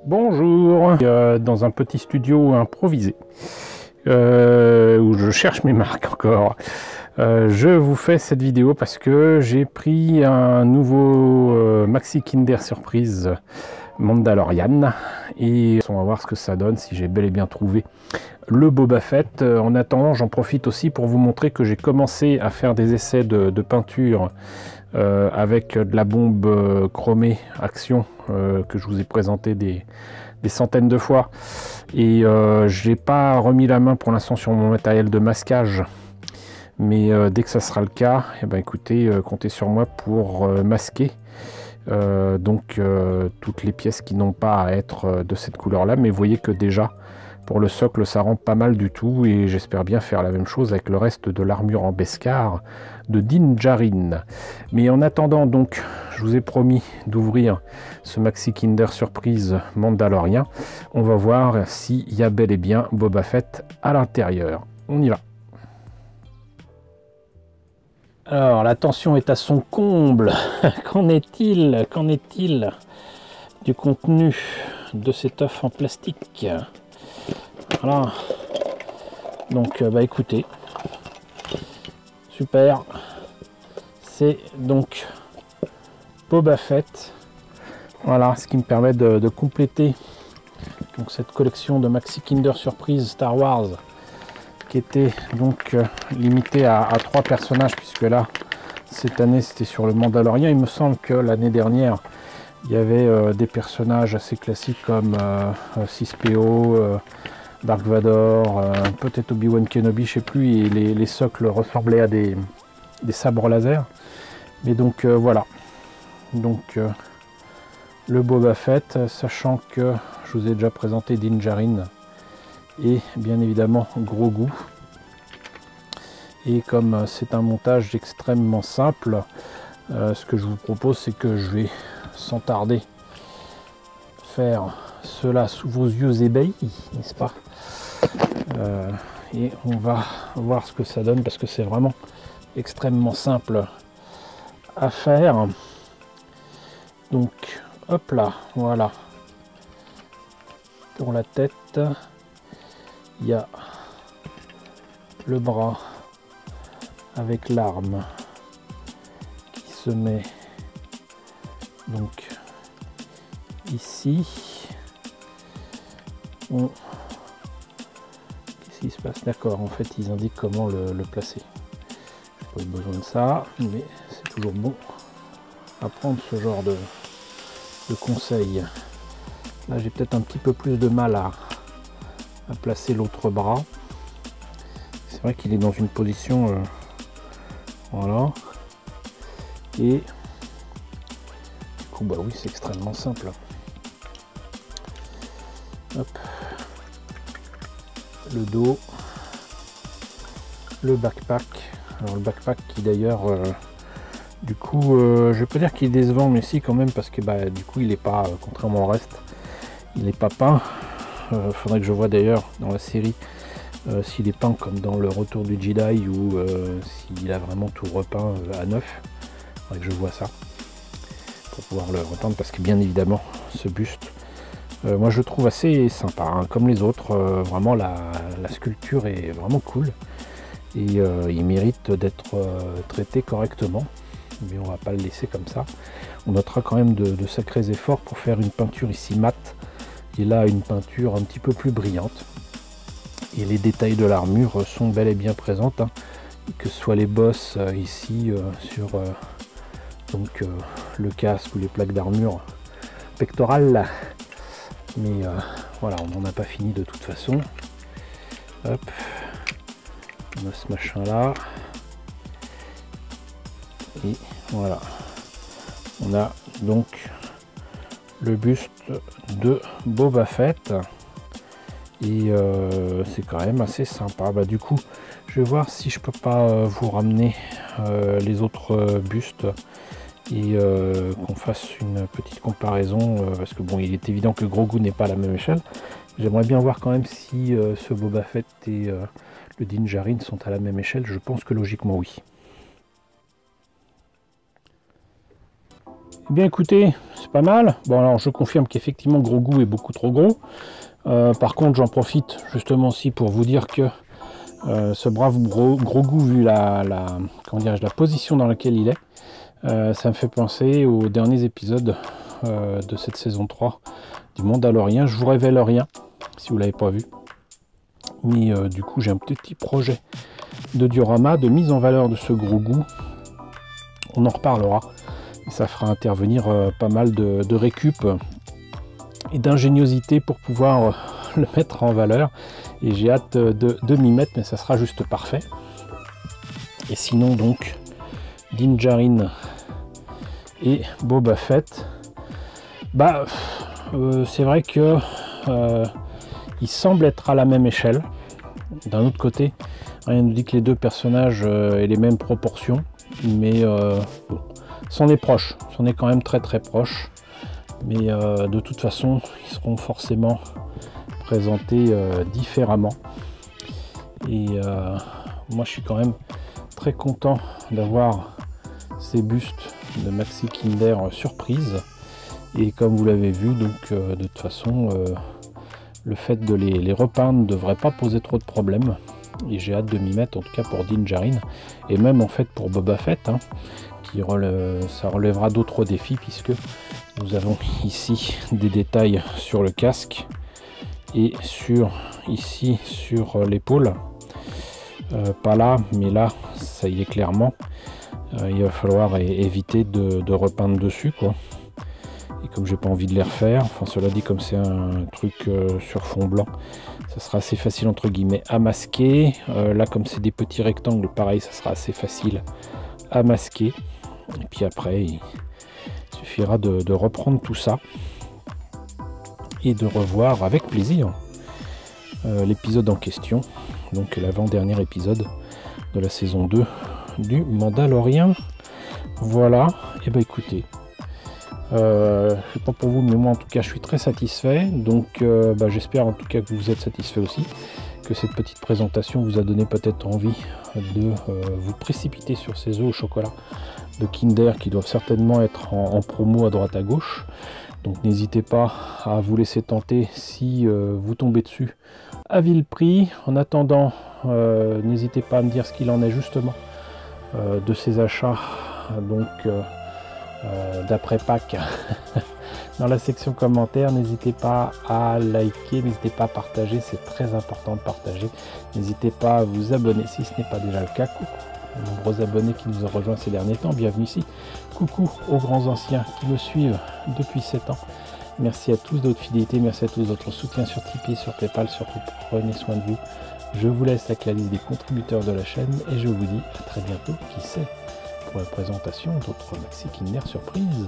Bonjour, dans un petit studio improvisé où je cherche mes marques encore. Je vous fais cette vidéo parce que j'ai pris un nouveau Maxi Kinder Surprise Mandalorian et on va voir ce que ça donne, si j'ai bel et bien trouvé le Boba Fett. En attendant, j'en profite aussi pour vous montrer que j'ai commencé à faire des essais de peinture avec de la bombe chromée Action que je vous ai présenté des centaines de fois, et j'ai pas remis la main pour l'instant sur mon matériel de masquage, mais dès que ça sera le cas, et ben écoutez, comptez sur moi pour masquer toutes les pièces qui n'ont pas à être de cette couleur là. Mais vous voyez que déjà pour le socle ça rend pas mal du tout, et j'espère bien faire la même chose avec le reste de l'armure en Beskar de Din Djarin. Mais en attendant, donc je vous ai promis d'ouvrir ce Maxi Kinder Surprise Mandalorian. On va voir s'il y a bel et bien Boba Fett à l'intérieur. On y va. Alors la tension est à son comble. Qu'en est-il du contenu de cet œuf en plastique? Voilà. Donc bah écoutez, super. C'est donc Boba Fett. Voilà, ce qui me permet de compléter donc cette collection de Maxi Kinder Surprise Star Wars, qui était donc limitée à 3 personnages, puisque là cette année c'était sur le Mandalorian. Il me semble que l'année dernière il y avait des personnages assez classiques comme 6PO, Dark Vador, peut-être Obi-Wan Kenobi, je sais plus, et les socles ressemblaient à des sabres laser. Mais donc voilà, donc le Boba Fett, sachant que je vous ai déjà présenté Din Djarin et bien évidemment Grogu. Et comme c'est un montage extrêmement simple, ce que je vous propose, c'est que je vais sans tarder faire cela sous vos yeux ébahis, n'est-ce pas? Et on va voir ce que ça donne, parce que c'est vraiment extrêmement simple à faire. Donc hop là, voilà, pour la tête il y a le bras avec l'arme qui se met donc ici. Qu'est-ce qui se passe? D'accord, en fait ils indiquent comment le placer. J'ai pas besoin de ça, mais c'est toujours bon à prendre ce genre de conseils. Là j'ai peut-être un petit peu plus de mal à placer l'autre bras. C'est vrai qu'il est dans une position voilà, et du coup bah oui, c'est extrêmement simple. Hop, le dos, le backpack. Alors le backpack qui d'ailleurs du coup je vais pas dire qu'il est décevant, mais si quand même, parce que bah du coup il est pas, contrairement au reste, il est pas peint. Faudrait que je vois d'ailleurs dans la série s'il est peint comme dans le Retour du Jedi, ou s'il a vraiment tout repeint à neuf. Faudrait que je vois ça pour pouvoir le repeindre, parce que bien évidemment ce buste, moi je le trouve assez sympa, hein, comme les autres. Vraiment la sculpture est vraiment cool, et il mérite d'être traité correctement, mais on va pas le laisser comme ça. On notera quand même de sacrés efforts pour faire une peinture ici mate, et là une peinture un petit peu plus brillante, et les détails de l'armure sont bel et bien présentes, hein, que ce soit les bosses ici sur donc le casque, ou les plaques d'armure pectorales. Mais voilà, on n'en a pas fini de toute façon. Hop, on a ce machin là, et voilà, on a donc le buste de Boba Fett, et c'est quand même assez sympa. Bah du coup je vais voir si je peux pas vous ramener les autres bustes, et qu'on fasse une petite comparaison, parce que bon, il est évident que Grogu n'est pas à la même échelle. J'aimerais bien voir quand même si ce Boba Fett et le Din Djarin sont à la même échelle. Je pense que logiquement oui. Eh bien écoutez, c'est pas mal. Bon alors je confirme qu'effectivement Gros Goût est beaucoup trop gros. Par contre j'en profite justement aussi pour vous dire que ce brave Gros Goût, vu comment dirais-je, la position dans laquelle il est, ça me fait penser aux derniers épisodes de cette saison 3 du Mandalorian. Je vous révèle rien si vous ne l'avez pas vu. Mais du coup j'ai un petit projet de diorama, de mise en valeur de ce Gros Goût. On en reparlera. Et ça fera intervenir pas mal de récup et d'ingéniosité pour pouvoir le mettre en valeur. Et j'ai hâte de m'y mettre, mais ça sera juste parfait. Et sinon donc, Din Djarin et Boba Fett, bah c'est vrai que ils semblent être à la même échelle. D'un autre côté, rien ne nous dit que les deux personnages aient les mêmes proportions, mais bon, c'en est proche, c'en est quand même très très proche. Mais de toute façon, ils seront forcément présentés différemment. Et moi, je suis quand même très content d'avoir ces bustes de Maxi Kinder surprise. Et comme vous l'avez vu, donc de toute façon, le fait de les repeindre ne devrait pas poser trop de problèmes. Et j'ai hâte de m'y mettre, en tout cas pour Din Djarin. Et même en fait pour Boba Fett, hein, ça relèvera d'autres défis, puisque nous avons ici des détails sur le casque et ici sur l'épaule. Pas là, mais là, ça y est clairement. Il va falloir éviter de repeindre dessus, quoi. Et comme j'ai pas envie de les refaire, enfin cela dit, comme c'est un truc sur fond blanc, ça sera assez facile entre guillemets à masquer. Là, comme c'est des petits rectangles, pareil, ça sera assez facile à masquer. Et puis après, il suffira de reprendre tout ça et de revoir avec plaisir l'épisode en question, donc l'avant-dernier épisode de la saison 2 du Mandalorian. Voilà, et ben écoutez, je sais pas pour vous, mais moi en tout cas je suis très satisfait. Donc j'espère en tout cas que vous êtes satisfait aussi, que cette petite présentation vous a donné peut-être envie de vous précipiter sur ces œufs au chocolat de Kinder qui doivent certainement être en promo à droite à gauche. Donc n'hésitez pas à vous laisser tenter si vous tombez dessus à vil prix. En attendant, n'hésitez pas à me dire ce qu'il en est justement de ces achats, donc d'après Pâques dans la section commentaires. N'hésitez pas à liker, n'hésitez pas à partager, c'est très important de partager. N'hésitez pas à vous abonner si ce n'est pas déjà le cas. Coucou aux nombreux abonnés qui nous ont rejoints ces derniers temps, bienvenue ici. Coucou aux grands anciens qui me suivent depuis 7 ans. Merci à tous de votre fidélité, merci à tous de votre soutien sur Tipeee, sur Paypal, surtout prenez soin de vous. Je vous laisse avec la liste des contributeurs de la chaîne et je vous dis à très bientôt, qui sait, pour la présentation d'autres Maxi Kinder surprise.